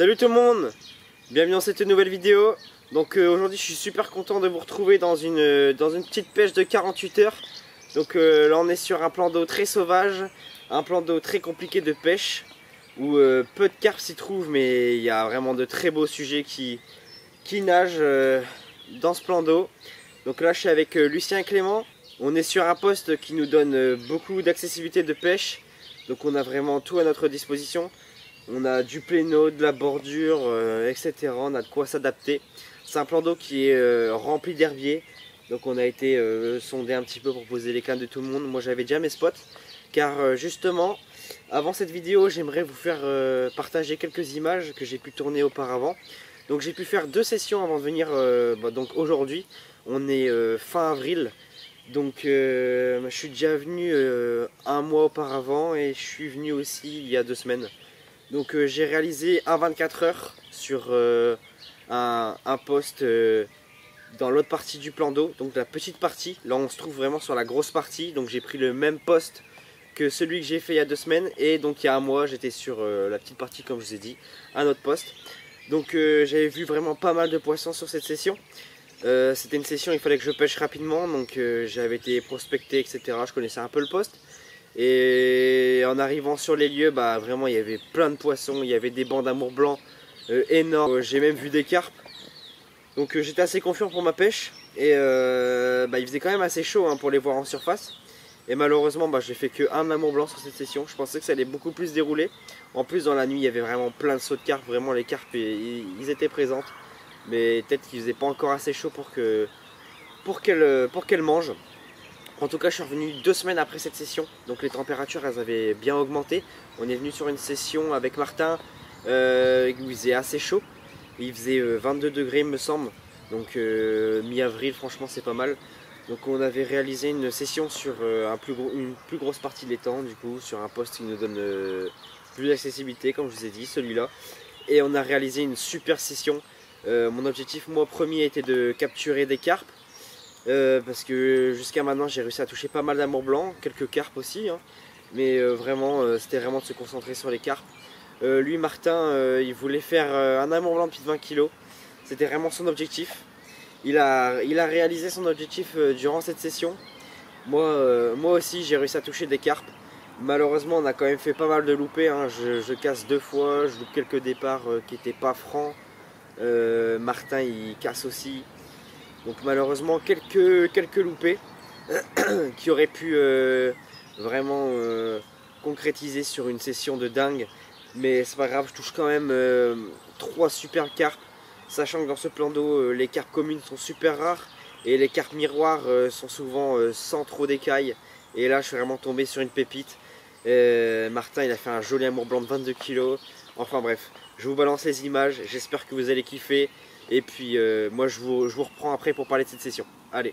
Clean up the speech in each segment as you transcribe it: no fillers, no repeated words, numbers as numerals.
Salut tout le monde, bienvenue dans cette nouvelle vidéo. Donc aujourd'hui je suis super content de vous retrouver dans une petite pêche de 48 heures. Donc là on est sur un plan d'eau très sauvage, un plan d'eau très compliqué de pêche, où peu de carpes s'y trouvent, mais il y a vraiment de très beaux sujets qui nagent dans ce plan d'eau. Donc là je suis avec Lucien et Clément. On est sur un poste qui nous donne beaucoup d'accessibilité de pêche. Donc on a vraiment tout à notre disposition. On a du pléno, de la bordure, etc. On a de quoi s'adapter. C'est un plan d'eau qui est rempli d'herbiers. Donc on a été sondé un petit peu pour poser les cannes de tout le monde. Moi j'avais déjà mes spots. Car justement, avant cette vidéo, j'aimerais vous faire partager quelques images que j'ai pu tourner auparavant. Donc j'ai pu faire 2 sessions avant de venir. Donc aujourd'hui, on est fin avril. Donc je suis déjà venu un mois auparavant et je suis venu aussi il y a 2 semaines. Donc j'ai réalisé un 24 heures sur un poste dans l'autre partie du plan d'eau, donc la petite partie. Là on se trouve vraiment sur la grosse partie, donc j'ai pris le même poste que celui que j'ai fait il y a 2 semaines. Et donc il y a un mois j'étais sur la petite partie, comme je vous ai dit, un autre poste. Donc j'avais vu vraiment pas mal de poissons sur cette session. C'était une session, il fallait que je pêche rapidement, donc j'avais été prospecté, etc. Je connaissais un peu le poste. Et en arrivant sur les lieux, bah vraiment il y avait plein de poissons, il y avait des bancs d'amour blanc énormes, j'ai même vu des carpes. Donc j'étais assez confiant pour ma pêche. Et il faisait quand même assez chaud pour les voir en surface. Et malheureusement j'ai fait que un amour blanc sur cette session. Je pensais que ça allait beaucoup plus dérouler. En plus dans la nuit il y avait vraiment plein de sauts de carpes, vraiment les carpes ils étaient présentes. Mais peut-être qu'il faisait pas encore assez chaud pour qu'elles mangent. En tout cas je suis revenu 2 semaines après cette session. Donc les températures elles avaient bien augmenté. On est venu sur une session avec Martin où il faisait assez chaud. Il faisait 22 degrés me semble. Donc mi-avril, franchement c'est pas mal. Donc on avait réalisé une session sur une plus grosse partie de l'étang, du coup sur un poste qui nous donne plus d'accessibilité, comme je vous ai dit, celui-là. Et on a réalisé une super session. Mon objectif moi premier était de capturer des carpes. Parce que jusqu'à maintenant j'ai réussi à toucher pas mal d'amour blanc, quelques carpes aussi, mais c'était vraiment de se concentrer sur les carpes. Lui Martin, il voulait faire un amour blanc de plus de 20 kg, c'était vraiment son objectif. Il a réalisé son objectif durant cette session. Moi aussi j'ai réussi à toucher des carpes. Malheureusement on a quand même fait pas mal de loupés, je casse 2 fois, je loupe quelques départs qui n'étaient pas francs. Martin il casse aussi. Donc malheureusement quelques loupés qui auraient pu vraiment concrétiser sur une session de dingue. Mais c'est pas grave, je touche quand même 3 super carpes. Sachant que dans ce plan d'eau les carpes communes sont super rares. Et les carpes miroirs sont souvent sans trop d'écailles. Et là je suis vraiment tombé sur une pépite. Martin il a fait un joli amour blanc de 22 kg. Enfin bref, je vous balance les images, j'espère que vous allez kiffer. Et puis moi je vous reprends après pour parler de cette session. Allez.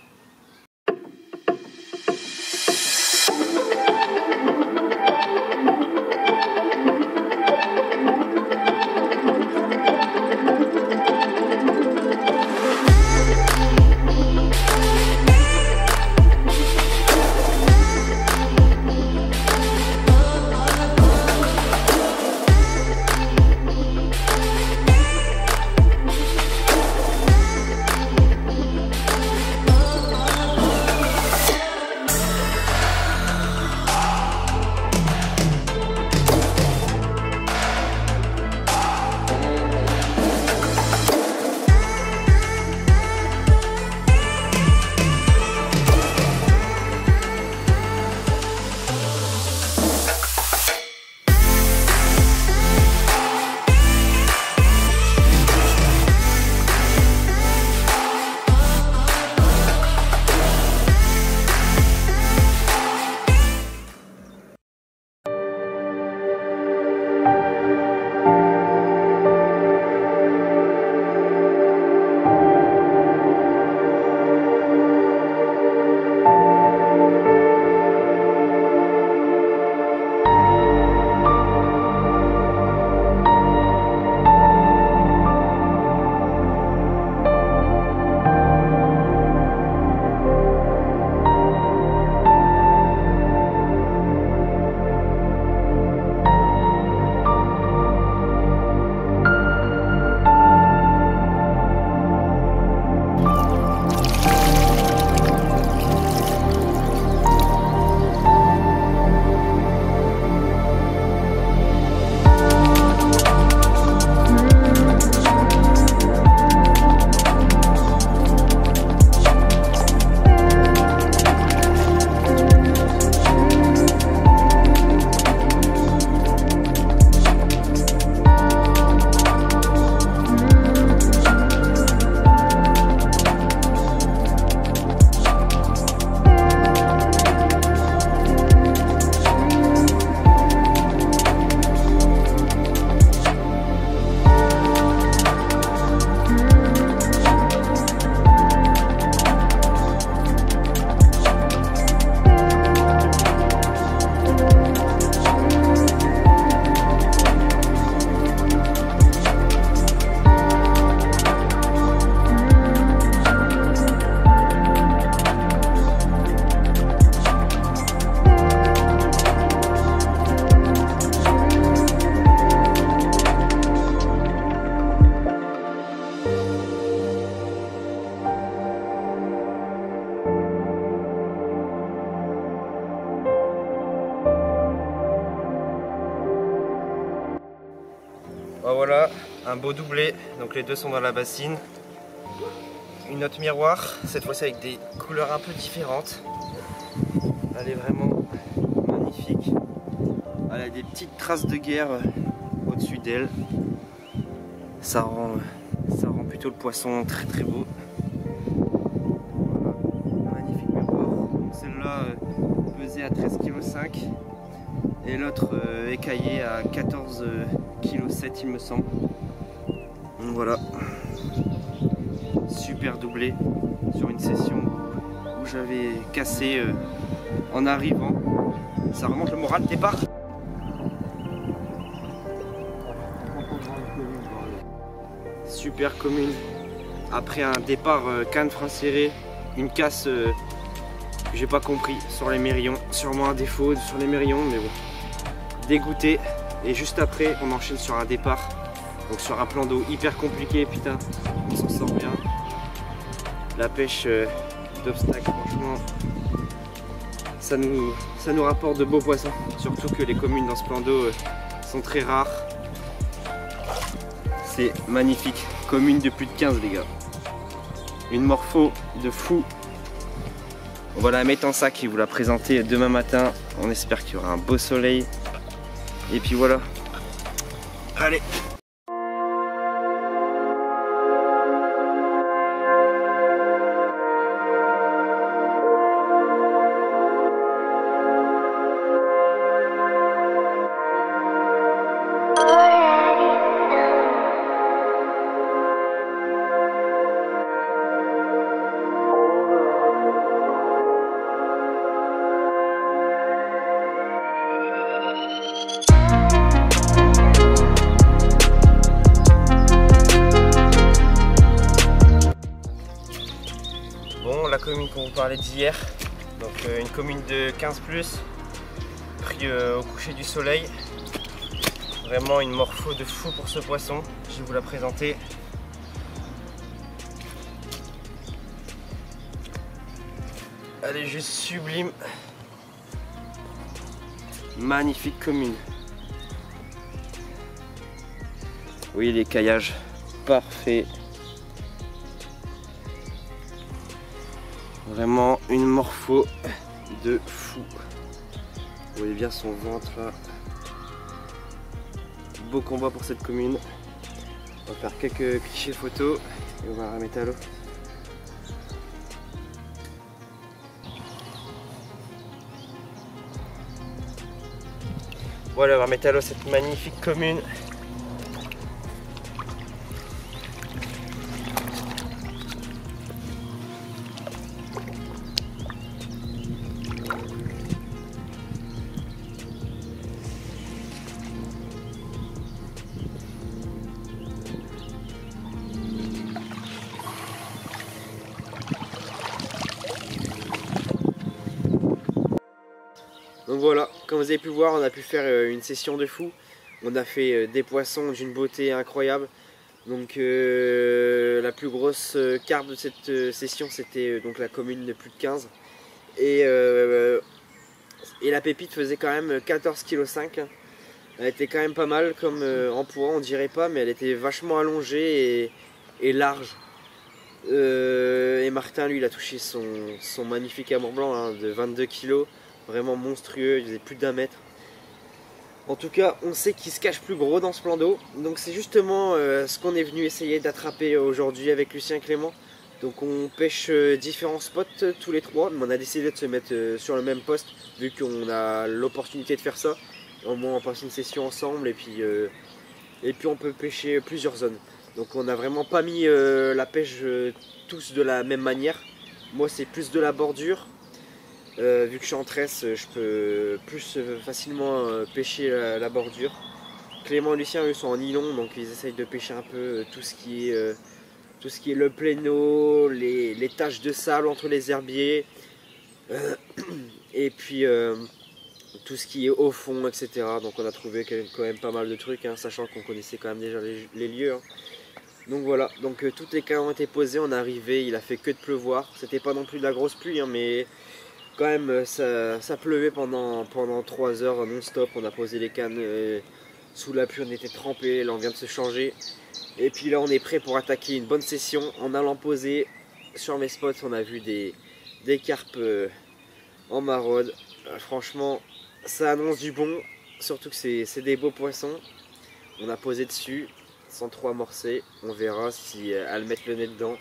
voilà, un beau doublé, donc les deux sont dans la bassine. Une autre miroir, cette fois-ci avec des couleurs un peu différentes. Elle est vraiment magnifique. Elle a des petites traces de guerre au-dessus d'elle. Ça rend plutôt le poisson très très beau. Voilà, magnifique miroir. Celle-là pesait à 13,5 kg et l'autre écaillée à 14,7 kg il me semble. Donc voilà, super doublé sur une session où j'avais cassé en arrivant. Ça remonte le moral, départ. Super commune. Après un départ canne frein serré, une casse que j'ai pas compris sur les mérillons. Sûrement un défaut sur les mérillons, mais bon. Dégoûté. Et juste après, on enchaîne sur un départ. Donc sur un plan d'eau hyper compliqué, putain, on s'en sort bien. La pêche d'obstacle, franchement, ça nous rapporte de beaux poissons. Surtout que les communes dans ce plan d'eau sont très rares. C'est magnifique. Commune de plus de 15 les gars. Une morpho de fou. On va la mettre en sac et vous la présenter demain matin. On espère qu'il y aura un beau soleil. Et puis voilà. Allez. Bon, la commune qu'on vous parlait d'hier, donc une commune de 15+, pris au coucher du soleil. Vraiment une morpho de fou pour ce poisson, je vais vous la présenter. Elle est juste sublime. Magnifique commune. Oui, les caillages parfaits. Vraiment une morpho de fou. Vous voyez bien son ventre là. Beau combat pour cette commune. On va faire quelques clichés photos et on va la remettre à l'eau. Voilà, on va remettre à l'eau cette magnifique commune. Donc voilà, comme vous avez pu voir, on a pu faire une session de fou. On a fait des poissons d'une beauté incroyable. Donc la plus grosse carpe de cette session, c'était donc la commune de plus de 15. Et la pépite faisait quand même 14,5 kg. Elle était quand même pas mal comme en poids, on dirait pas, mais elle était vachement allongée et large. Et Martin, lui, il a touché son magnifique amour blanc hein, de 22 kg. Vraiment monstrueux, il faisait plus d'1 mètre. En tout cas, on sait qu'il se cache plus gros dans ce plan d'eau. Donc c'est justement ce qu'on est venu essayer d'attraper aujourd'hui avec Lucien Clément. Donc on pêche différents spots tous les trois, mais on a décidé de se mettre sur le même poste vu qu'on a l'opportunité de faire ça. Au moins on passe une session ensemble et puis on peut pêcher plusieurs zones. Donc on n'a vraiment pas mis la pêche tous de la même manière. Moi c'est plus de la bordure. Vu que je suis en tresse, je peux plus facilement pêcher la bordure. Clément et Lucien eux sont en nylon, donc ils essayent de pêcher un peu tout ce qui est le pléno, les taches de sable entre les herbiers, et puis tout ce qui est au fond, etc. Donc on a trouvé quand même pas mal de trucs, hein, sachant qu'on connaissait quand même déjà les lieux. Hein. Donc voilà, donc toutes les cannes ont été posées, on est arrivé, il a fait que de pleuvoir. C'était pas non plus de la grosse pluie, hein, mais quand même ça pleuvait pendant 3 heures non-stop. On a posé les cannes Sous la pluie on était trempé, là on vient de se changer. Et puis là on est prêt pour attaquer une bonne session. En allant poser sur mes spots, on a vu des carpes en maraude. Franchement ça annonce du bon, surtout que c'est des beaux poissons. On a posé dessus sans trop amorcer, on verra si elles mettent le nez dedans.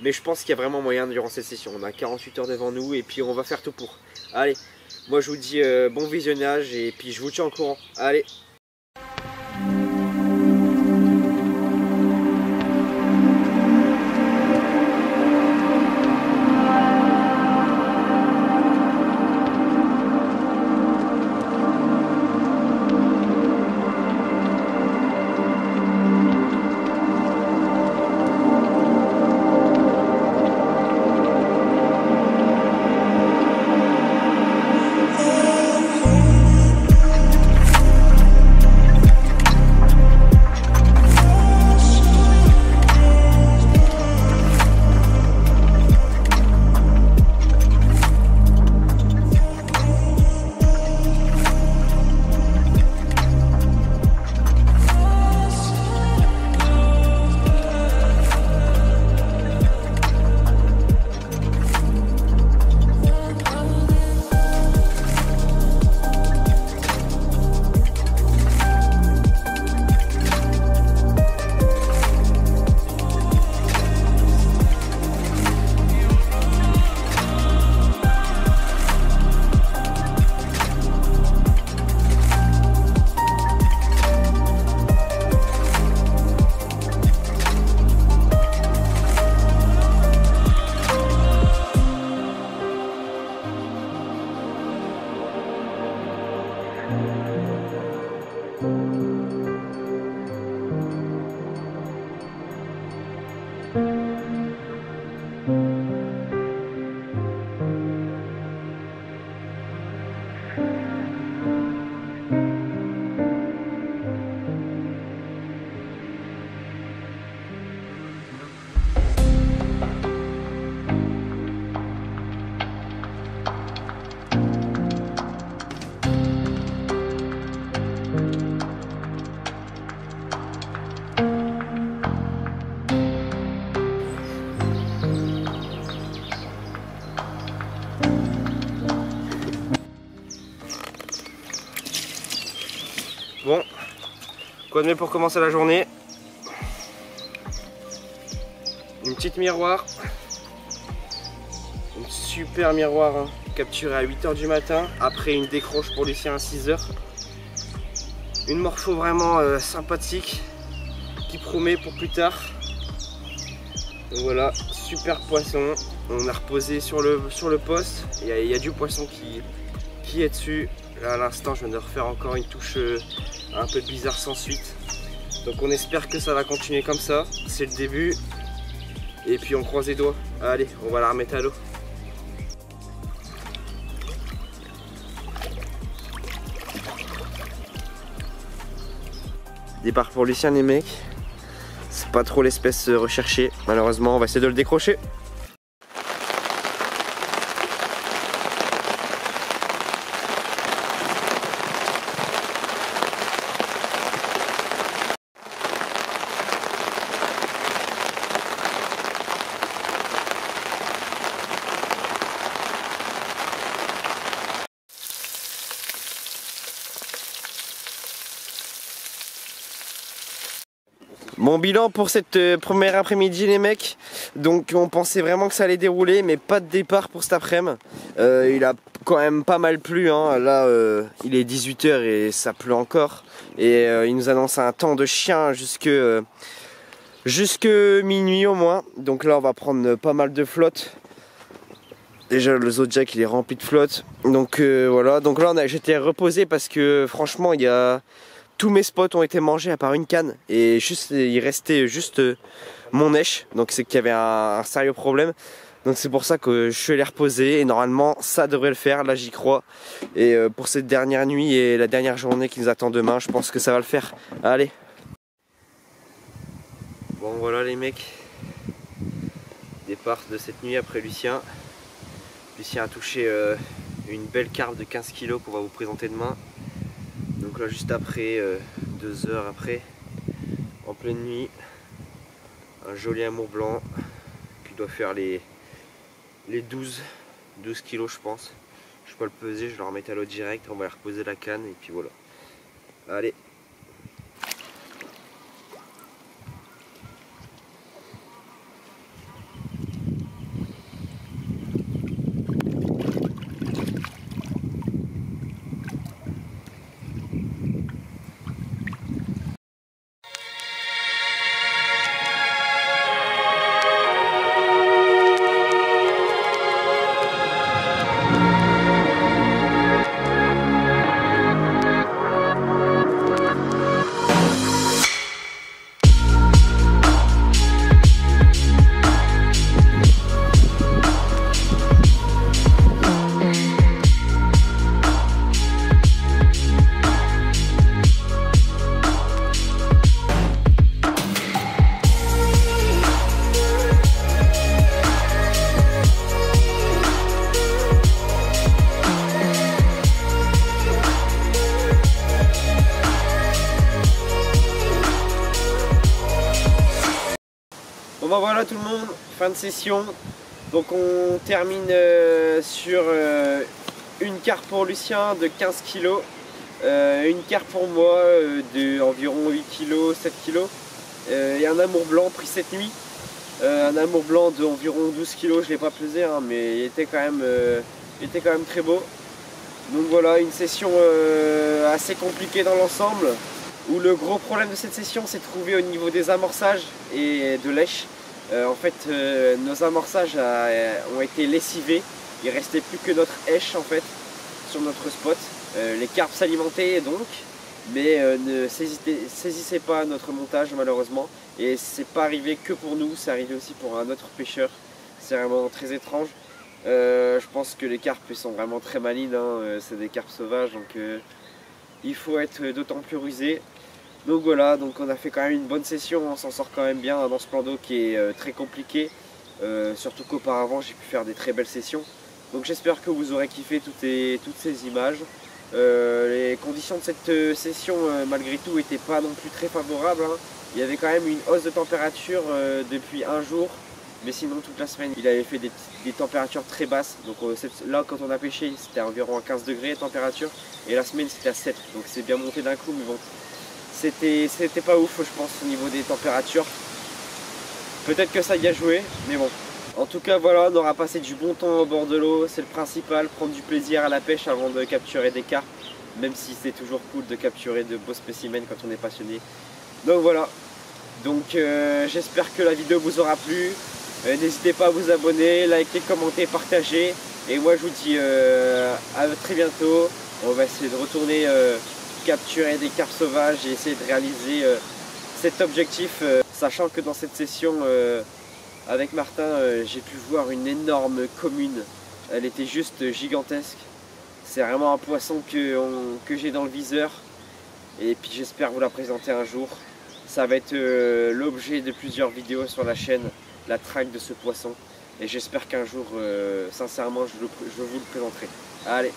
Mais je pense qu'il y a vraiment moyen durant cette session. On a 48 heures devant nous et puis on va faire tout pour. Allez, moi je vous dis bon visionnage et puis je vous tiens au courant. Allez. Bon, quoi de mieux pour commencer la journée? Une petite miroir. Une super miroir hein, capturée à 8 h du matin. Après une décroche pour Lucien à 6 h. Une morpho vraiment sympathique qui promet pour plus tard. Donc voilà, super poisson. On a reposé sur le poste. Il y a du poisson qui est dessus. Là à l'instant je viens de refaire encore une touche un peu bizarre sans suite. Donc on espère que ça va continuer comme ça. C'est le début. Et puis on croise les doigts. Allez, on va la remettre à l'eau. Départ pour Lucien les mecs. C'est pas trop l'espèce recherchée. Malheureusement on va essayer de le décrocher. Bon bilan pour cette première après-midi les mecs. Donc on pensait vraiment que ça allait dérouler, mais pas de départ pour cet après-midi. Il a quand même pas mal plu hein. Là il est 18 h et ça pleut encore. Et il nous annonce un temps de chien jusque minuit au moins. Donc là on va prendre pas mal de flotte. Déjà le Zodiac il est rempli de flotte. Donc voilà, donc là j'étais reposé parce que franchement il y a... Tous mes spots ont été mangés à part une canne et il restait juste mon èche, donc c'est qu'il y avait un sérieux problème. Donc c'est pour ça que je suis allé reposer et normalement ça devrait le faire, là j'y crois. Et pour cette dernière nuit et la dernière journée qui nous attend demain, je pense que ça va le faire. Allez. Bon voilà les mecs, départ de cette nuit après Lucien. Lucien a touché une belle carpe de 15 kg qu'on va vous présenter demain. Donc là juste après 2 heures après, en pleine nuit. Un joli amour blanc qui doit faire les 12 kilos je pense. Je peux le peser, je vais le remettre à l'eau direct, on va aller reposer la canne et puis voilà. Allez. Bon bah voilà tout le monde, fin de session. Donc on termine sur une carpe pour Lucien de 15 kg, une carpe pour moi de environ 8 kg, 7 kg, et un amour blanc pris cette nuit. Un amour blanc d'environ 12 kg, je ne l'ai pas pesé hein, mais il était quand même très beau. Donc voilà, une session assez compliquée dans l'ensemble, où le gros problème de cette session s'est trouvé au niveau des amorçages et de lèche. En fait, nos amorçages ont été lessivés, il restait plus que notre èche en fait sur notre spot. Les carpes s'alimentaient donc, mais ne saisissaient pas notre montage malheureusement. Et c'est pas arrivé que pour nous, c'est arrivé aussi pour un autre pêcheur. C'est vraiment très étrange. Je pense que les carpes sont vraiment très malines, hein. C'est des carpes sauvages, donc il faut être d'autant plus rusé. Donc voilà, donc on a fait quand même une bonne session, on s'en sort quand même bien dans ce plan d'eau qui est très compliqué. Surtout qu'auparavant j'ai pu faire des très belles sessions. Donc j'espère que vous aurez kiffé toutes ces images. Les conditions de cette session malgré tout n'étaient pas non plus très favorables, hein. Il y avait quand même une hausse de température depuis un jour. Mais sinon toute la semaine il avait fait des températures très basses. Donc là quand on a pêché c'était environ à 15 degrés de température. Et la semaine c'était à 7. Donc c'est bien monté d'un coup, mais bon. C'était pas ouf je pense au niveau des températures. Peut-être que ça y a joué, mais bon. En tout cas voilà, on aura passé du bon temps au bord de l'eau, c'est le principal, prendre du plaisir à la pêche avant de capturer des carpes. Même si c'est toujours cool de capturer de beaux spécimens quand on est passionné. Donc voilà, donc j'espère que la vidéo vous aura plu. N'hésitez pas à vous abonner, liker, commenter, partager. Et moi je vous dis à très bientôt. On va essayer de retourner capturer des carpes sauvages et essayer de réaliser cet objectif, sachant que dans cette session avec Martin j'ai pu voir une énorme commune. Elle était juste gigantesque. C'est vraiment un poisson que j'ai dans le viseur et puis j'espère vous la présenter un jour. Ça va être l'objet de plusieurs vidéos sur la chaîne, la traque de ce poisson, et j'espère qu'un jour sincèrement je vous le présenterai. Allez.